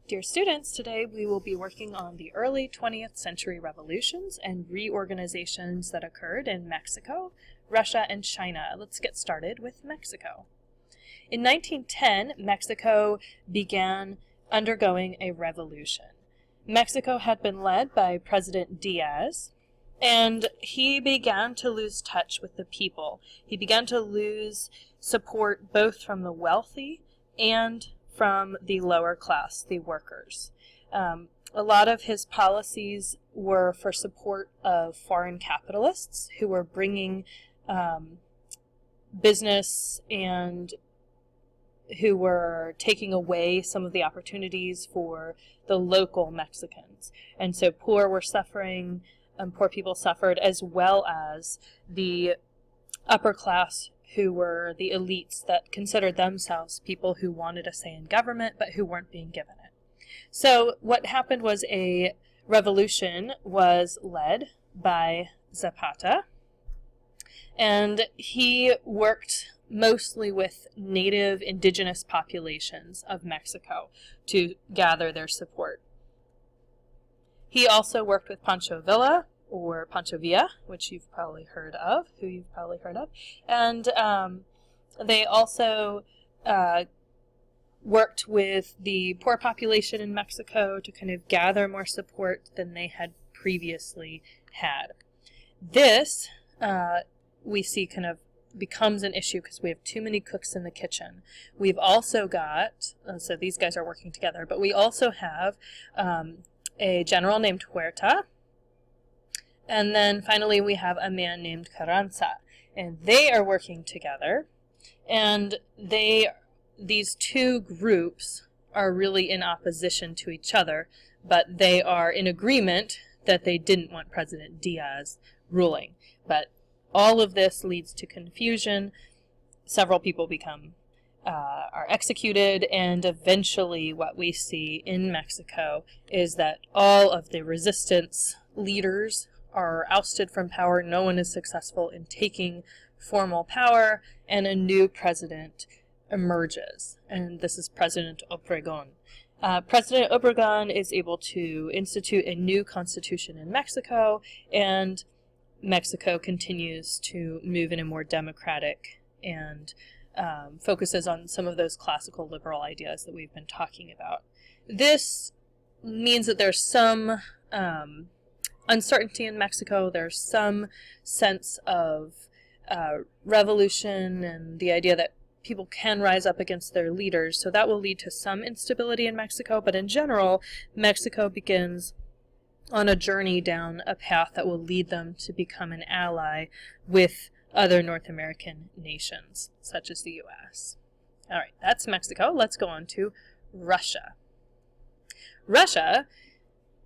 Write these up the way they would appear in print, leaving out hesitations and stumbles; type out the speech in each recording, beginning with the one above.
Dear students, today we will be working on the early 20th century revolutions and reorganizations that occurred in Mexico, Russia, and China. Let's get started with Mexico. In 1910, Mexico began undergoing a revolution. Mexico had been led by President Diaz, and he began to lose touch with the people. He began to lose support both from the wealthy and from the lower class, the workers. A lot of his policies were for support of foreign capitalists who were bringing business and who were taking away some of the opportunities for the local Mexicans. And so poor people suffered, as well as the upper class, who were the elites that considered themselves people who wanted a say in government but who weren't being given it. So what happened was a revolution was led by Zapata, and he worked mostly with native indigenous populations of Mexico to gather their support. He also worked with Pancho Villa, or Pancho Villa, which you've probably heard of, and they also worked with the poor population in Mexico to kind of gather more support than they had previously had. This, we see, kind of becomes an issue because we have too many cooks in the kitchen. We've also got, so these guys are working together, but we also have a general named Huerta. And then finally we have a man named Carranza, and they are working together, and these two groups are really in opposition to each other, but they are in agreement that they didn't want President Diaz ruling. But all of this leads to confusion. Several people are executed, and eventually what we see in Mexico is that all of the resistance leaders are ousted from power. No one is successful in taking formal power, and a new president emerges, and this is President Obregón. President Obregón is able to institute a new constitution in Mexico, and Mexico continues to move in a more democratic and focuses on some of those classical liberal ideas that we've been talking about. This means that there's some uncertainty in Mexico. There's some sense of revolution and the idea that people can rise up against their leaders. So that will lead to some instability in Mexico. But in general, Mexico begins on a journey down a path that will lead them to become an ally with other North American nations, such as the U.S. All right, that's Mexico. Let's go on to Russia. Russia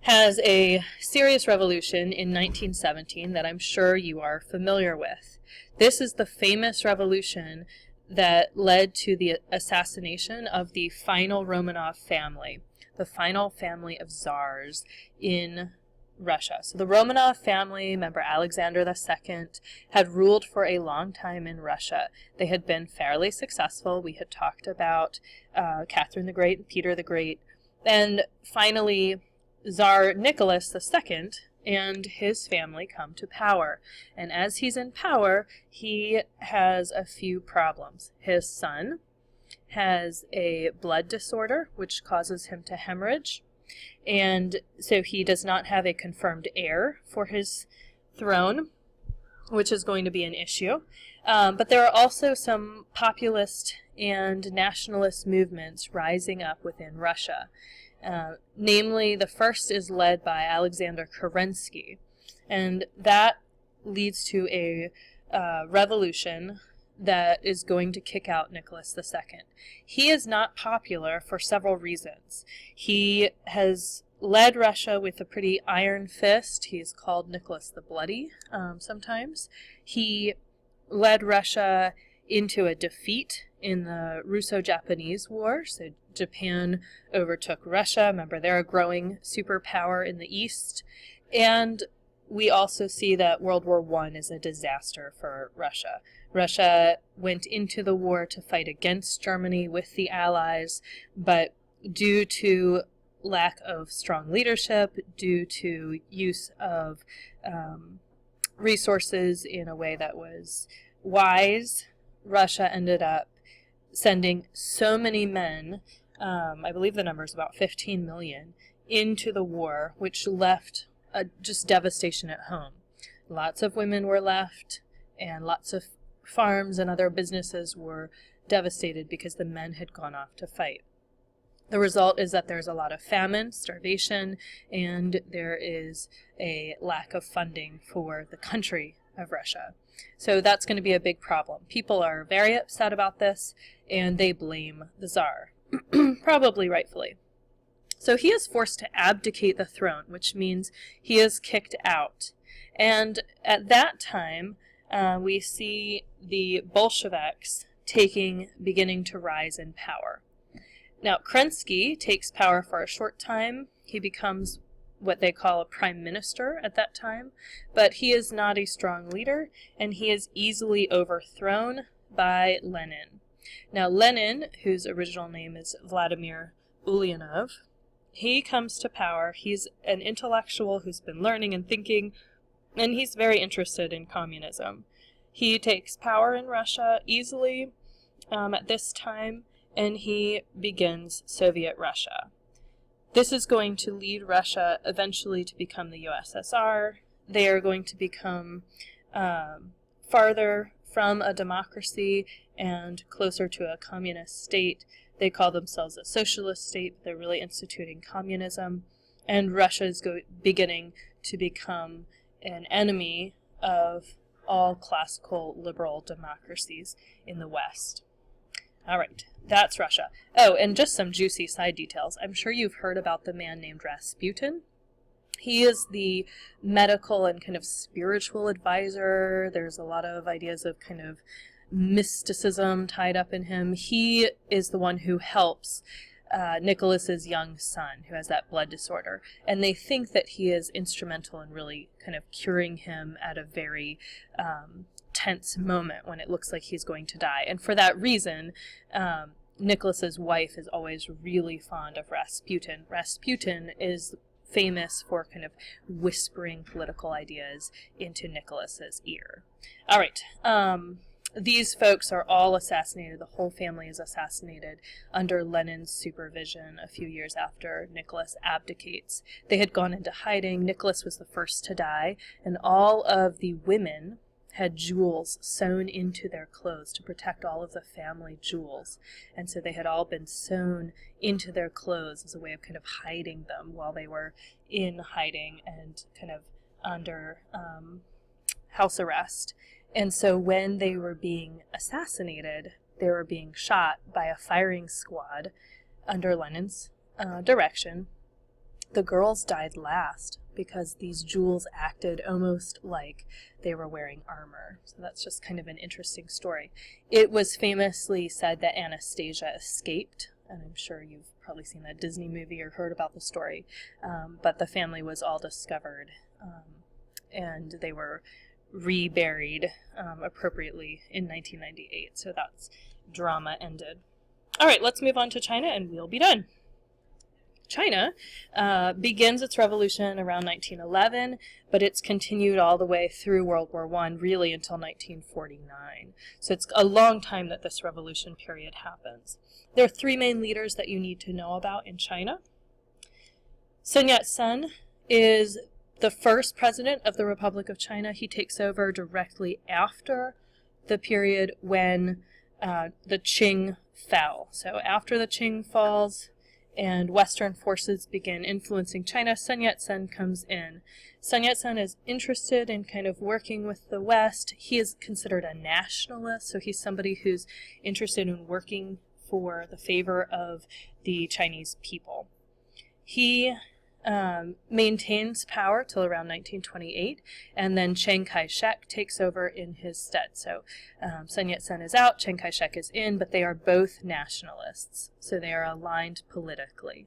has a serious revolution in 1917 that I'm sure you are familiar with. This is the famous revolution that led to the assassination of the final Romanov family, the final family of czars in Russia. So the Romanov family, remember Alexander II, had ruled for a long time in Russia. They had been fairly successful. We had talked about Catherine the Great and Peter the Great. And finally, Tsar Nicholas II and his family come to power. And as he's in power, he has a few problems. His son has a blood disorder, which causes him to hemorrhage. And so he does not have a confirmed heir for his throne, which is going to be an issue. But there are also some populist and nationalist movements rising up within Russia. Namely, the first is led by Alexander Kerensky, and that leads to a revolution that is going to kick out Nicholas II. He is not popular for several reasons. He has led Russia with a pretty iron fist. He is called Nicholas the Bloody sometimes. He led Russia into a defeat in the Russo-Japanese War. So Japan overtook Russia. Remember, they're a growing superpower in the East. And we also see that World War I is a disaster for Russia. Russia went into the war to fight against Germany with the Allies, but due to lack of strong leadership, due to use of resources in a way that was wise, Russia ended up sending so many men, I believe the number is about 15 million, into the war, which left just devastation at home. Lots of women were left, and lots of farms and other businesses were devastated because the men had gone off to fight. The result is that there's a lot of famine, starvation, and there is a lack of funding for the country of Russia. So that's going to be a big problem. People are very upset about this, and they blame the Tsar, probably rightfully. So he is forced to abdicate the throne, which means he is kicked out. And at that time, we see the Bolsheviks beginning to rise in power. Now, Kerensky takes power for a short time. He becomes what they call a prime minister at that time, but he is not a strong leader, and he is easily overthrown by Lenin. Now, Lenin, whose original name is Vladimir Ulyanov, he comes to power. He's an intellectual who's been learning and thinking, and he's very interested in communism. He takes power in Russia easily at this time, and he begins Soviet Russia. This is going to lead Russia eventually to become the USSR. They are going to become farther from a democracy and closer to a communist state. They call themselves a socialist state, but they're really instituting communism. And Russia is beginning to become an enemy of all classical liberal democracies in the West. All right, that's Russia. Oh, and just some juicy side details. I'm sure you've heard about the man named Rasputin. He is the medical and kind of spiritual advisor. There's a lot of ideas of kind of mysticism tied up in him. He is the one who helps Nicholas's young son, who has that blood disorder. And they think that he is instrumental in really kind of curing him at a very tense moment when it looks like he's going to die. And for that reason, Nicholas's wife is always really fond of Rasputin. Rasputin is famous for kind of whispering political ideas into Nicholas's ear. All right. These folks are all assassinated. The whole family is assassinated under Lenin's supervision a few years after Nicholas abdicates. They had gone into hiding. Nicholas was the first to die, and all of the women had jewels sewn into their clothes to protect all of the family jewels. And so they had all been sewn into their clothes as a way of kind of hiding them while they were in hiding and kind of under house arrest. And so when they were being assassinated, they were being shot by a firing squad under Lenin's direction. The girls died last because these jewels acted almost like they were wearing armor. So that's just kind of an interesting story. It was famously said that Anastasia escaped, and I'm sure you've probably seen that Disney movie or heard about the story, but the family was all discovered, and they were reburied appropriately in 1998. So that's drama ended. All right, let's move on to China and we'll be done. China begins its revolution around 1911, but it's continued all the way through World War I, really until 1949. So it's a long time that this revolution period happens. There are three main leaders that you need to know about in China. Sun Yat-sen is the first president of the Republic of China. He takes over directly after the period when the Qing fell. So after the Qing falls and Western forces begin influencing China, Sun Yat-sen comes in. Sun Yat-sen is interested in kind of working with the West. He is considered a nationalist, so he's somebody who's interested in working for the favor of the Chinese people. He maintains power till around 1928, and then Chiang Kai-shek takes over in his stead. So Sun Yat-sen is out, Chiang Kai-shek is in, but they are both nationalists, so they are aligned politically.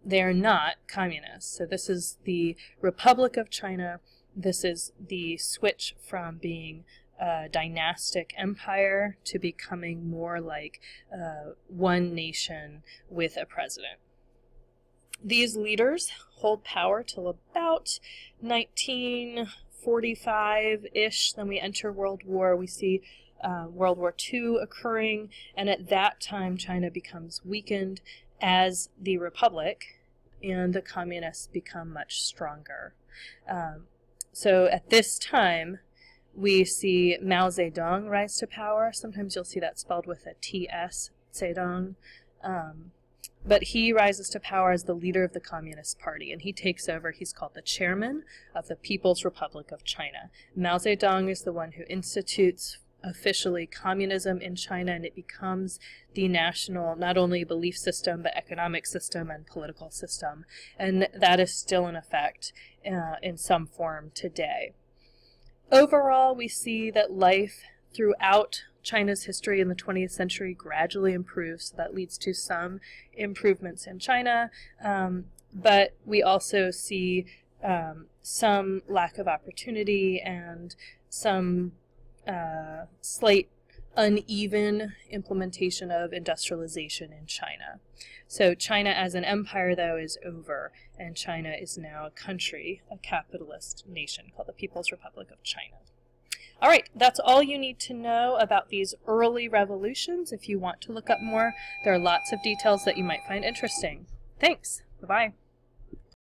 They are not communists. So this is the Republic of China. This is the switch from being a dynastic empire to becoming more like one nation with a president. These leaders hold power till about 1945-ish. Then we enter World War. We see World War II occurring, and at that time China becomes weakened as the Republic, and the communists become much stronger. So at this time, we see Mao Zedong rise to power. Sometimes you'll see that spelled with a TS, Zedong. But he rises to power as the leader of the Communist Party, and he takes over. He's called the chairman of the People's Republic of China. Mao Zedong is the one who institutes officially communism in China, and it becomes the national, not only belief system, but economic system and political system. And that is still in effect in some form today. Overall, we see that life throughout China's history in the 20th century gradually improves, so that leads to some improvements in China, but we also see some lack of opportunity and some slight uneven implementation of industrialization in China. So China as an empire, though, is over, and China is now a country, a capitalist nation called the People's Republic of China. All right, that's all you need to know about these early revolutions. If you want to look up more, there are lots of details that you might find interesting. Thanks. Bye-bye.